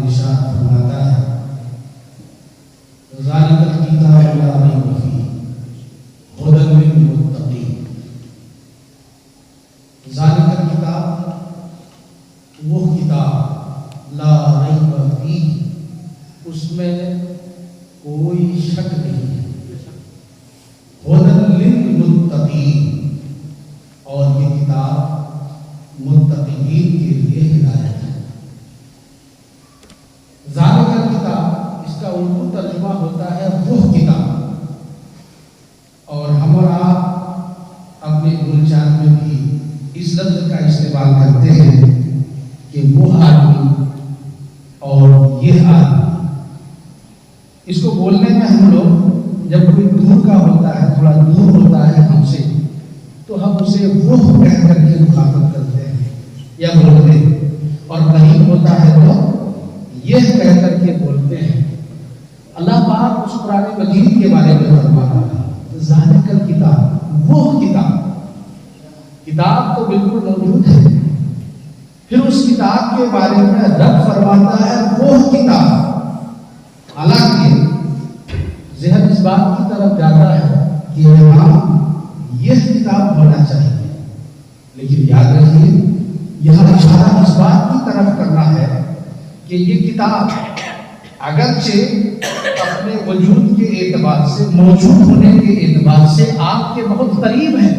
ارشاد فرماتا ہے ذالک الکتاب لا ریب فیہ ھدی للمتقین۔ ذالک الکتاب، وہ کتاب، لا ریب فیہ، اس میں کوئی شک نہیں ہے، ھدی للمتقین، اور یہ کتاب متقین کے لیے ہدایت ہے۔ ذالک الکتاب، اس کا اردو ترجمہ ہوتا ہے وہ کتاب، اور ہم اور آپ اپنے بول چال میں بھی اس لفظ کا استعمال کرتے ہیں کہ وہ آدمی اور یہ آدمی۔ اس کو بولنے میں ہم لوگ جب کوئی دور کا ہوتا ہے، تھوڑا دور ہوتا ہے ہم سے، تو ہم اسے وہ کہہ کر کے مخاطب کرتے ہیں یا بولتے ہیں، اور قریب ہوتا ہے تو یہ کہہ کر کے بولتے ہیں۔ اللہ پاک اس قرآن مجید کے بارے میں فرما رہا ہے ذالک الکتاب، وہ کتاب تو بالکل موجود ہے، پھر اس کتاب کے بارے میں رب فرماتا ہے وہ کتاب۔ حالانکہ ذہن اس بات کی طرف جاتا ہے کہ یہاں یہ کتاب ہونا چاہیے، لیکن یاد رکھیے یہاں اشارہ اس بات کی طرف کرنا ہے کہ یہ کتاب اگرچہ اپنے وجود کے اعتبار سے، موجود ہونے کے اعتبار سے آپ کے بہت قریب ہے،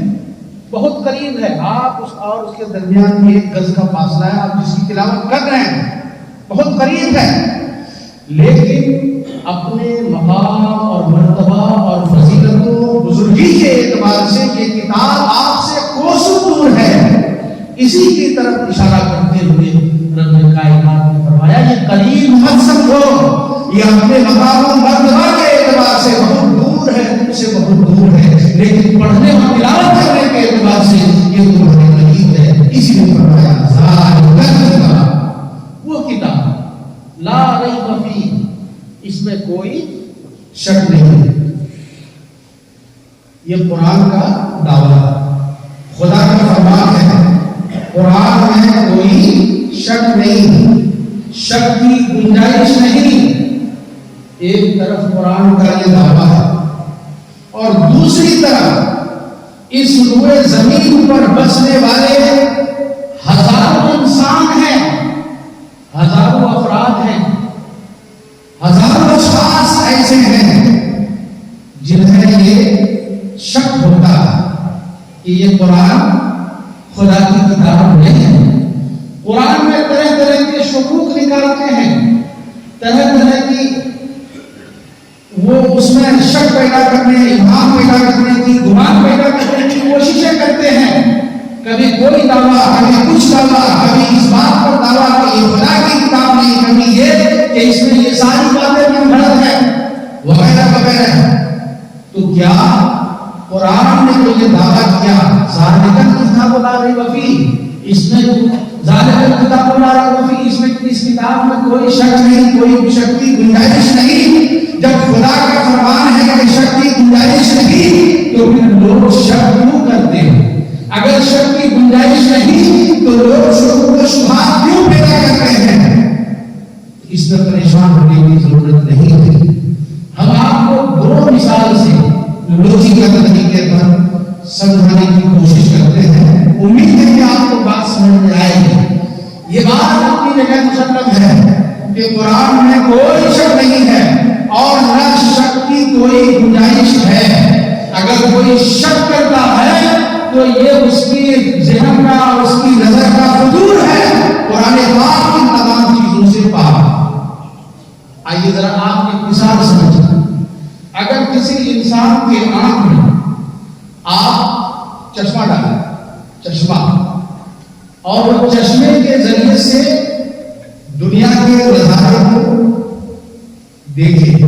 بہت قریب ہے، آپ اس اور اس کے درمیان میں ایک گز کا فاصلہ ہے، آپ جس کی تلاوت کر رہے ہیں بہت قریب ہے، لیکن اپنے مقام اور مرتبہ اور فضیلت و بزرگی کے اعتبار سے یہ کتاب آپ سے کوسوں دور ہے۔ اسی کی طرف اشارہ کرتے ہوئے رب کائنات نے فرمایا یہ قریب مت سمجھو، یہ اپنے مقام و مرتبہ کے اعتبار سے بہت دور ہے، تم سے بہت دور ہے، لیکن پڑھنے اور تلاوت کرنے کے اعتبار سے یہ تمہارے قریب ہے۔ اسی لیے فرمایا ذالک الکتاب، وہ کتاب، لا ریب فیہ، اس میں کوئی شک نہیں ہے۔ یہ قرآن کا دعویٰ، خدا کا فرمان ہے، قرآن میں کوئی شک نہیں، شک کی گنجائش نہیں۔ ایک طرف قرآن کا یہ دعویٰ ہے اور دوسری طرف اس روئے زمین پر بسنے والے ہزاروں انسان ہیں، ہزاروں افراد ہیں، ہزاروں اشخاص ایسے ہیں جنہیں یہ شک ہوتا ہے کہ یہ قرآن خدا کی کتاب نہیں ہے۔ قرآن میں طرح طرح کے شکوک نکالتے ہیں، طرح طرح کی وہ اس میں شک پیدا کرنے، ایمان پیدا کرنے کی، گمان پیدا کرنے کی کوششیں کرتے ہیں۔ کبھی کوئی دعویٰ، کبھی کچھ دعویٰ، کبھی اس بات پر دعویٰ کہ یہ خدا کی کتاب نہیں، کبھی یہ کہ اس میں یہ ساری باتیں منفرد ہیں، وغیرہ وغیرہ۔ تو کیا قرآن نے جو یہ دعویٰ کیا ذالک الکتاب لا ریب فیہ، اس میں ذالک الکتاب لا ریب فیہ، اس میں اس کتاب میں کوئی شک نہیں، کوئی شک کی گنجائش نہیں۔ جب خدا کا فرمان ہے کہ شک کی گنجائش نہیں تو پھر لوگ شک کیوں کرتے ہیں؟ اگر شک کی گنجائش نہیں تو لوگ شکوک و شبہات کیوں پیدا کرتے ہیں؟ اس میں پریشان ہونے کی ضرورت نہیں تھی۔ ہم آپ کو دو مثال سے لوجیکل طریقے پر سمجھانے کی کوشش کرتے ہیں، امید ہے کہ آپ کو بات سمجھ میں آئے گی۔ یہ بات اپنی جگہ مسلم ہے کہ قرآن میں کوئی شک نہیں ہے اور نہ شک کی کوئی گنجائش ہے۔ اگر کوئی شک کرتا ہے تو یہ اس کی ذہن کا، اس کی نظر کا فضول ہے، قرآن پاک ان تمام چیزوں سے پاک۔ آئیے ذرا آپ ایک مثال سمجھیں۔ اگر کسی انسان کے آنکھ میں آپ چشمہ ڈالیں، چشمہ، اور وہ چشمے کے ذریعے سے دنیا کے نظارے کو دیکھیں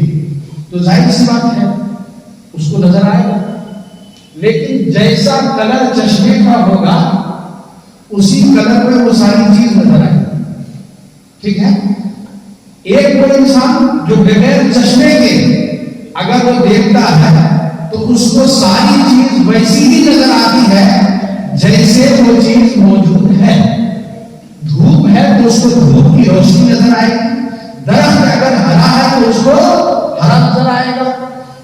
تو ظاہر سی بات ہے اس کو نظر آئے گا، لیکن جیسا کلر چشمے کا ہوگا اسی کلر میں وہ ساری چیز نظر آئے گی، ٹھیک ہے؟ ایک وہ انسان جو بغیر چشمے کے اگر وہ دیکھتا ہے تو اس کو ساری چیز ویسی ہی نظر آتی ہے جیسے وہ چیز موجود ہے۔ دھوپ ہے تو اس کو دھوپ کی روشنی نظر آئے گی، تو اس کو حرام نظر آئے گا.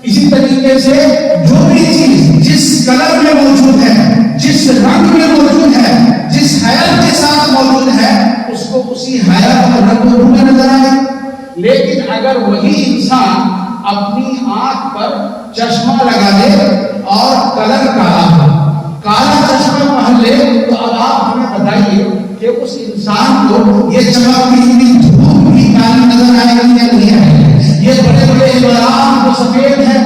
اسی طریقے سے جو بھی چیز جس کلر میں موجود ہے، جس رنگ میں موجود ہے، جس حیات کے ساتھ موجود ہے، اس کو اسی حیات اور رنگ میں نظر آئے. لیکن اگر وہی انسان اپنی آنکھ پر چشمہ لگا لے اور کلر کالا چشمہ پہن لے، تو اب آپ ہمیں بتائیے کہ اس انسان کو یہ چمکتی ہوئی دھوپ بھی کالی نظر آئے گی یا نہیں آئے گی؟ یہ بڑے بڑے عمارات جو سفید ہیں،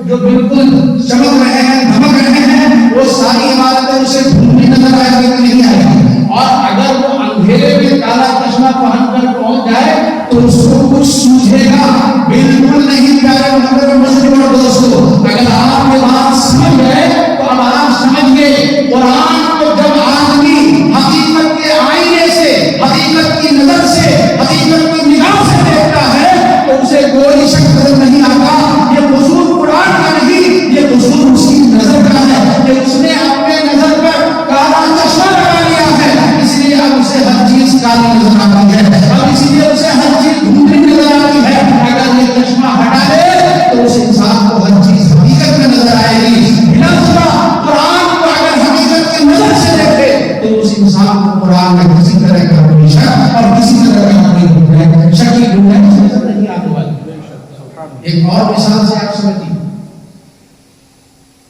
جو بالکل چمک رہے ہیں، دھمک رہے ہیں، وہ ساری عمارتیں اسے دھوپ نظر آئے گی کہ نہیں آئے گی؟ اور اگر وہ اندھیرے میں کالا چشمہ پہن کر پہنچ جائے تو اس کو کچھ سوجھے گا؟ بالکل نہیں. پیارے محترم مسلمان اور دوستو، اگر آپ یہ بات سمجھ گئے تو اب آپ سمجھ گئے قرآن کو جب آدمی حقیقت کے آئینے سے، حقیقت کی نظر سے، حقیقت کی نگاہ سے دیکھتا ہے تو اسے کوئی شک نظر نہیں آتا. یہ قصور قرآن کا نہیں، یہ قصور اس کی نظر کا ہے کہ اس نے اپنے نظر پر کالا چشمہ لگا لیا ہے، اس لیے اب اسے ہر چیز کالی نظر آتی ہے، اب اسی لیے اسے ہر چیز دھندلی نظر آتی ہے. اگر یہ چشمہ ہٹا دے تو اس انسان کو ہر چیز حقیقت میں نظر آئے گی. بلا شبہ قرآن کو اگر حقیقت کی نظر سے دیکھے تو اس انسان کو قرآن میں کسی طرح کا کوئی شک اور کسی طرح کا کوئی شکی گنجائش نظر نہیں آنے والی. ایک اور مثال سے آپ سمجھیے،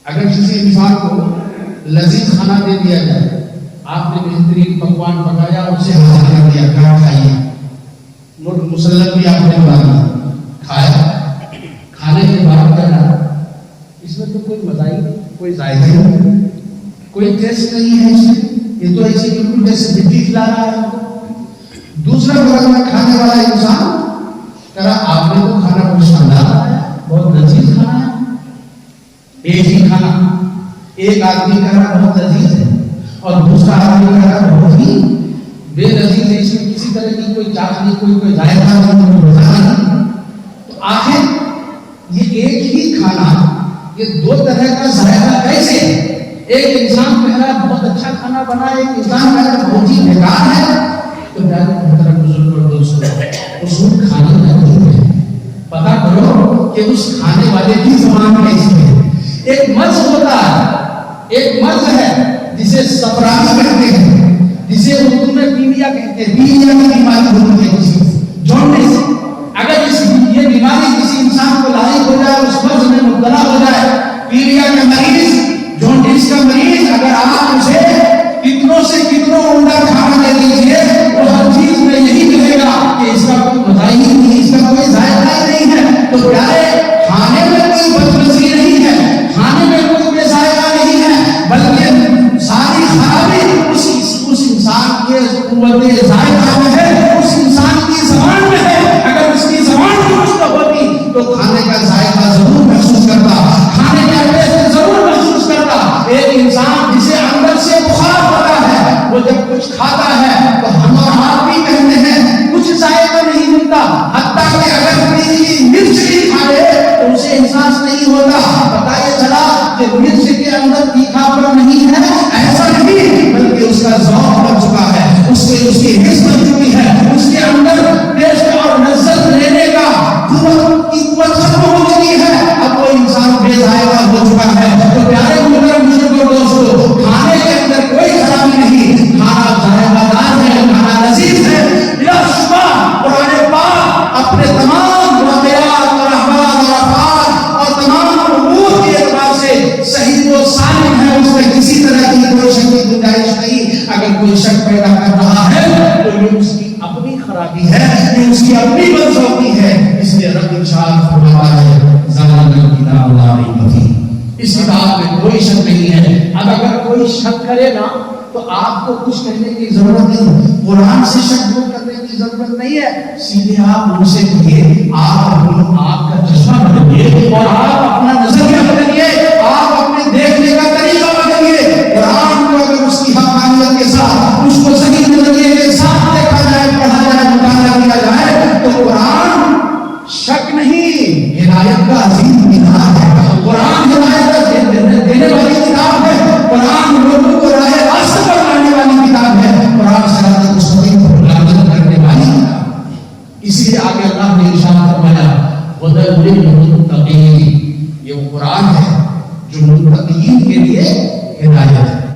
اگر کسی انسان کو لذیذ کھانا دے دیا جائے، آپ نے بہترین پکوان پکایا، اسے حاضر کر دیا، کھا کھائیے، مسلم بھی آپ نے بنا دیا، کھایا، کھانے کے بعد کہنا اس میں تو کوئی مزہ ہی نہیں، کوئی ذائقہ ہی نہیں، کوئی ٹیسٹ نہیں ہے اس میں، یہ تو ایسی بالکل جیسے مٹی کھلا رہا ہے. دوسرا بغل میں کھانے والا انسان کہہ رہا آپ نے تو کھانا بہت شاندار ہے، بہت لذیذ کھانا ہے. ایک ہی کھانا، ایک آدمی کہہ رہا بہت لذیذ ہے اور دوسرا آدمی کہہ رہا بہت ہی بے لذیذ ہے، اس میں کسی طرح کی کوئی چاٹ نہیں، کوئی ذائقہ نہیں، کوئی مزہ نہیں. تو آخر یہ ایک ہی کھانا، یہ دو طرح کا ذائقہ کیسے؟ ایک انسان کہہ رہا بہت اچھا کھانا بنا، ایک انسان کہہ رہا بہت ہی بیکار ہے. تو پیارے محترم بزرگ اور دوستو، اصول کھانے میں نہیں ہے. پتا کرو کہ اس کھانے والے کی زبان کیسی ہے. ایک مرض ہوتا ہے، ایک مرض ہے جسے سفرانی کہتے ہیں، جسے اردو میں پیلیا کہتے ہیں. پیلیا کی بیماری ہوتی ہے کسی جانڈس. اگر یہ بیماری کسی انسان کو لاحق ہو جائے، اس مرض میں مبتلا ہو جائے، پیلیا کا مریض، جانڈس کا مریض، اگر آپ اسے کتنوں سے کتنوں عمدہ کھانا دے دیجیے، وہ ہر چیز میں یہی ملے گا کہ اس کا کوئی مزہ ہی نہیں، اس کا کوئی ذائقہ ہی نہیں ہے. تو پیارے کھانے میں کوئی بدمزگی نہیں ہے، کھانے میں کوئی بے ذائقہ نہیں ہے، بلکہ ساری خرابی اس انسان کے قوت ذائقہ میں ہے، اس انسان کی زبان میں ہے. اگر اس کی زبان درست ہوتی تو کھانے کا ذائقہ ضرور محسوس کرتا، کھانے کا ٹیسٹ ضرور محسوس کرتا. ایک انسان جسے اندر سے بخار ہوتا ہے، وہ جب کچھ کھاتا ہے تو ہم اور آپ بھی کہتے ہیں کچھ ذائقہ نہیں ملتا، حتیٰ کہ اگر کوئی مرچ بھی کھا لے تو اسے احساس نہیں ہوتا. پتہ یہ چلا کہ مرچ کے اندر تیکھا پن نہیں ہے، ایسا نہیں، بلکہ اس کا ذوق بن چکا ہے، اس کی حس بن چکی ہے، اس کے اندر ٹیسٹ اور لذت لینے کا قوت ختم ہو چکی ہے. اب وہ انسان بے ذائقہ ہو چکا ہے. تو پیارے محترم بزرگوں دوستو، کھانے کے اندر کوئی خرابی نہیں، کھانا ذائقہ دار ہے، کھانا لذیذ ہے. بلا شبہ قرآن پاک اپنے تمام واقعات اور احوال اور افعال اور تمام امور کے اعتبار سے صحیح و سالم ہے، اس میں کسی طرح کی کوئی شک کی گنجائش نہیں. اگر کوئی شک پیدا کر رہا ہے تو یہ اس کی اپنی خرابی ہے، یہ اس کی اپنی بدذوقی ہے. اس لیے رب ارشاد فرماتا ہے ذالک الکتاب لا ریب فیہ، اس کتاب میں کوئی شک نہیں ہے. اب اگر کوئی شک کرے گا تو آپ کو کچھ کہنے کی ضرورت نہیں، قرآن سے شک دور کرنے کی ضرورت نہیں ہے. سیدھے آپ ان سے کہیے، آپ کا چشمہ بدلیے اور آپ اپنا نظریہ بدلیے، آپ اپنے دیکھنے کا طریقہ بدلیے. قرآن کو اگر اس کی حقانیت کے ساتھ، اس کو صحیح نظریے کے ساتھ دیکھا جائے، پڑھا جائے، مطالعہ کیا جائے تو قرآن شک نہیں، ہدایت کا عظیم مینار ہے. قرآن ہدایت کا دینے والی کتاب ہے، قرآن لوگوں کو راہ راست پر لانے والی کتاب ہے، قرآن صراط مستقیم پر گامزن کرنے والی کتاب. اسی لیے آگے اللہ نے ارشاد فرمایا ہدی للمتقین، یہ وہ قرآن ہے جو متقین کے لیے ہدایت ہے۔